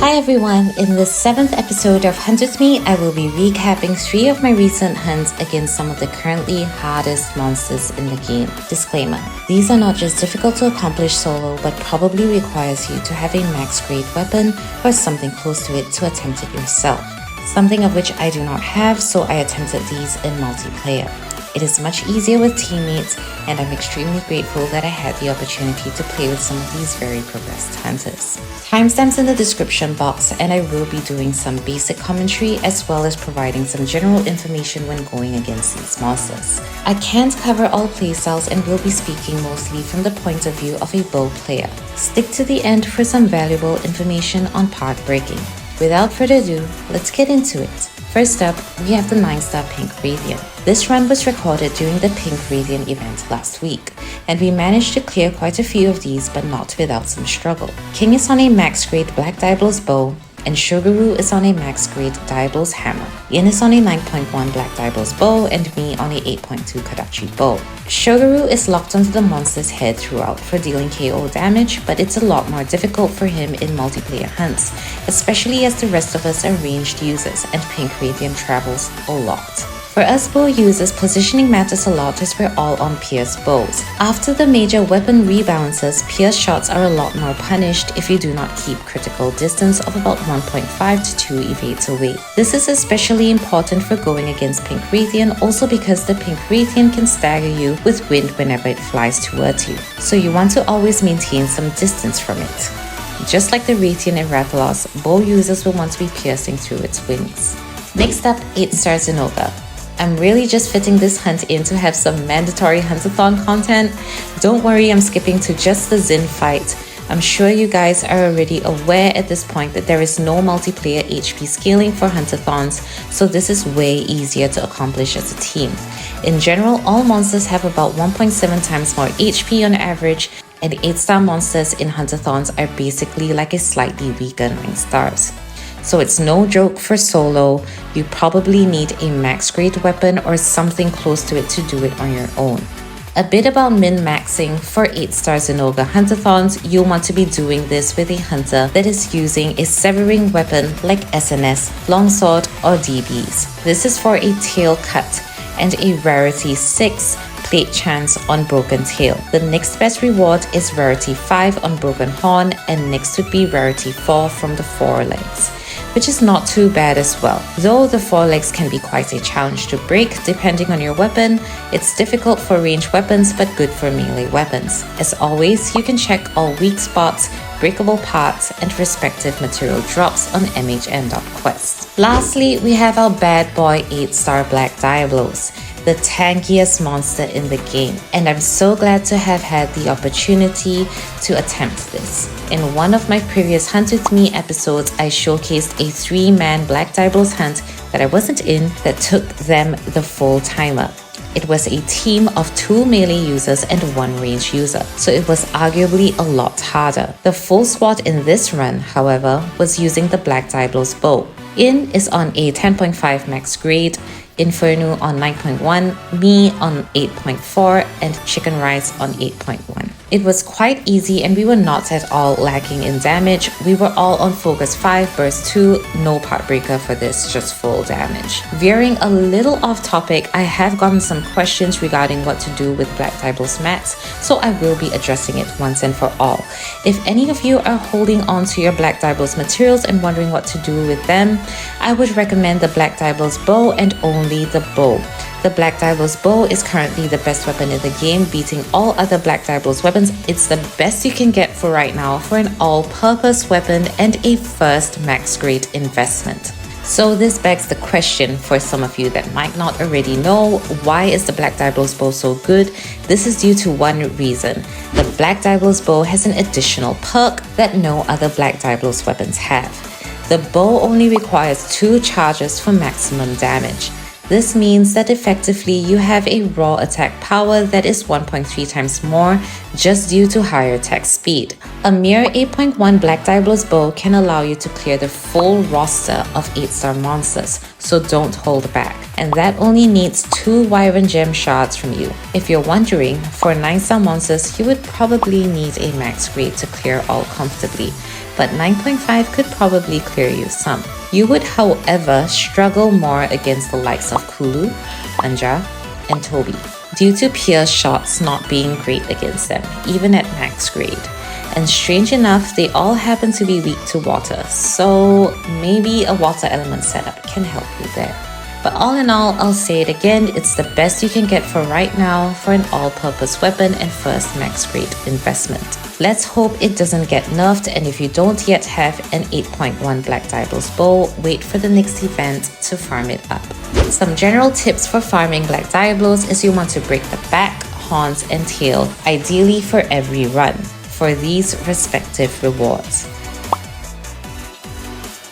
Hi everyone, in this 7th episode of Hunt With Me, I will be recapping 3 of my recent hunts against some of the currently hardest monsters in the game. Disclaimer, these are not just difficult to accomplish solo, but probably requires you to have a max grade weapon or something close to it to attempt it yourself. Something of which I do not have, so I attempted these in multiplayer. It is much easier with teammates, and I'm extremely grateful that I had the opportunity to play with some of these very progressed hunters. Timestamps in the description box, and I will be doing some basic commentary as well as providing some general information when going against these monsters. I can't cover all playstyles and will be speaking mostly from the point of view of a bow player. Stick to the end for some valuable information on path breaking. Without further ado, let's get into it. First up, we have the 9-star Pink Rathian. This run was recorded during the Pink Rathian event last week, and we managed to clear quite a few of these but not without some struggle. King is on a max grade Black Diablos bow, and Shoguru is on a max grade Diablos hammer. Yin is on a 9.1 Black Diablos bow and me on a 8.2 Kadachi bow. Shoguru is locked onto the monster's head throughout for dealing KO damage, but it's a lot more difficult for him in multiplayer hunts, especially as the rest of us are ranged users and Pink Rathian travels a lot. For us bow users, positioning matters a lot as we're all on pierced bows. After the major weapon rebalances, pierced shots are a lot more punished if you do not keep critical distance of about 1.5 to 2 evades away. This is especially important for going against Pink Rathian, also because the Pink Rathian can stagger you with wind whenever it flies towards you, so you want to always maintain some distance from it. Just like the Rathian and Rathalos, bow users will want to be piercing through its wings. Next up, 8-star Zinogre. I'm really just fitting this hunt in to have some mandatory Huntathon content. Don't worry, I'm skipping to just the Zin fight. I'm sure you guys are already aware at this point that there is no multiplayer HP scaling for Huntathons, so this is way easier to accomplish as a team. In general, all monsters have about 1.7 times more HP on average, and 8-star monsters in Huntathons are basically like a slightly weaker 9-stars. So it's no joke for solo. You probably need a max grade weapon or something close to it to do it on your own. A bit about min-maxing for 8-star Zinogre Huntathons. You'll want to be doing this with a hunter that is using a severing weapon like SNS, longsword or DBs. This is for a tail cut and a rarity 6 plate chance on broken tail. The next best reward is rarity 5 on broken horn, and next would be rarity 4 from the forelegs, which is not too bad as well. Though the forelegs can be quite a challenge to break depending on your weapon, it's difficult for ranged weapons but good for melee weapons. As always, you can check all weak spots, breakable parts, and respective material drops on mhn.quest. Lastly, we have our bad boy 8-star Black Diablos, the tankiest monster in the game, and I'm so glad to have had the opportunity to attempt this. In one of my previous Hunt With Me episodes, I showcased a 3-man Black Diablos hunt that I wasn't in that took them the full timer. It was a team of 2 melee users and 1 range user, so it was arguably a lot harder. The full squad in this run, however, was using the Black Diablos bow. In is on a 10.5 max grade, Inferno on 9.1, me on 8.4, and Chicken Rice on 8.1. It was quite easy and we were not at all lacking in damage. We were all on focus 5, burst 2, no part breaker for this, just full damage. Veering a little off topic, I have gotten some questions regarding what to do with Black Diablos mats, so I will be addressing it once and for all. If any of you are holding on to your Black Diablos materials and wondering what to do with them, I would recommend the Black Diablos bow and only the bow. The Black Diablos bow is currently the best weapon in the game, beating all other Black Diablos weapons. It's the best you can get for right now for an all-purpose weapon and a first max grade investment. So this begs the question for some of you that might not already know, why is the Black Diablos bow so good? This is due to one reason. The Black Diablos bow has an additional perk that no other Black Diablos weapons have. The bow only requires 2 charges for maximum damage. This means that effectively you have a raw attack power that is 1.3 times more just due to higher attack speed. A mere 8.1 Black Diablos bow can allow you to clear the full roster of 8-star monsters, so don't hold back. And that only needs 2 Wyvern Gem shards from you. If you're wondering, for 9-star monsters you would probably need a max grade to clear all comfortably. but 9.5 could probably clear you some. You would, however, struggle more against the likes of Kulu, Anja, and Toby, due to pure shots not being great against them, even at max grade. And strange enough, they all happen to be weak to water, so maybe a water element setup can help you there. But all in all, I'll say it again, it's the best you can get for right now for an all-purpose weapon and first max grade investment. Let's hope it doesn't get nerfed, and if you don't yet have an 8.1 Black Diablos bow, wait for the next event to farm it up. Some general tips for farming Black Diablos is you want to break the back, horns, and tail, ideally for every run, for these respective rewards.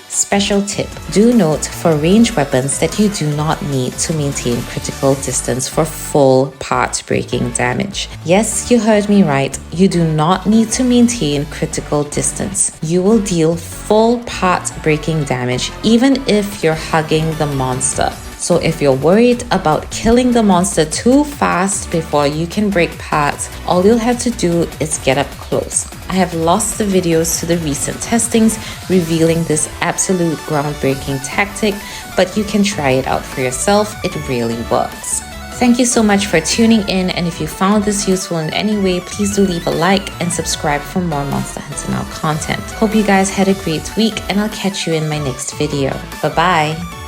Special tip: do note for ranged weapons that you do not need to maintain critical distance for full part breaking damage. Yes, you heard me right, you do not need to maintain critical distance. You will deal full part breaking damage even if you're hugging the monster. So if you're worried about killing the monster too fast before you can break parts, all you'll have to do is get up close. I have lost the videos to the recent testings revealing this absolute groundbreaking tactic, but you can try it out for yourself. It really works. Thank you so much for tuning in, and if you found this useful in any way, please do leave a like and subscribe for more Monster Hunter Now content. Hope you guys had a great week, and I'll catch you in my next video. Bye bye!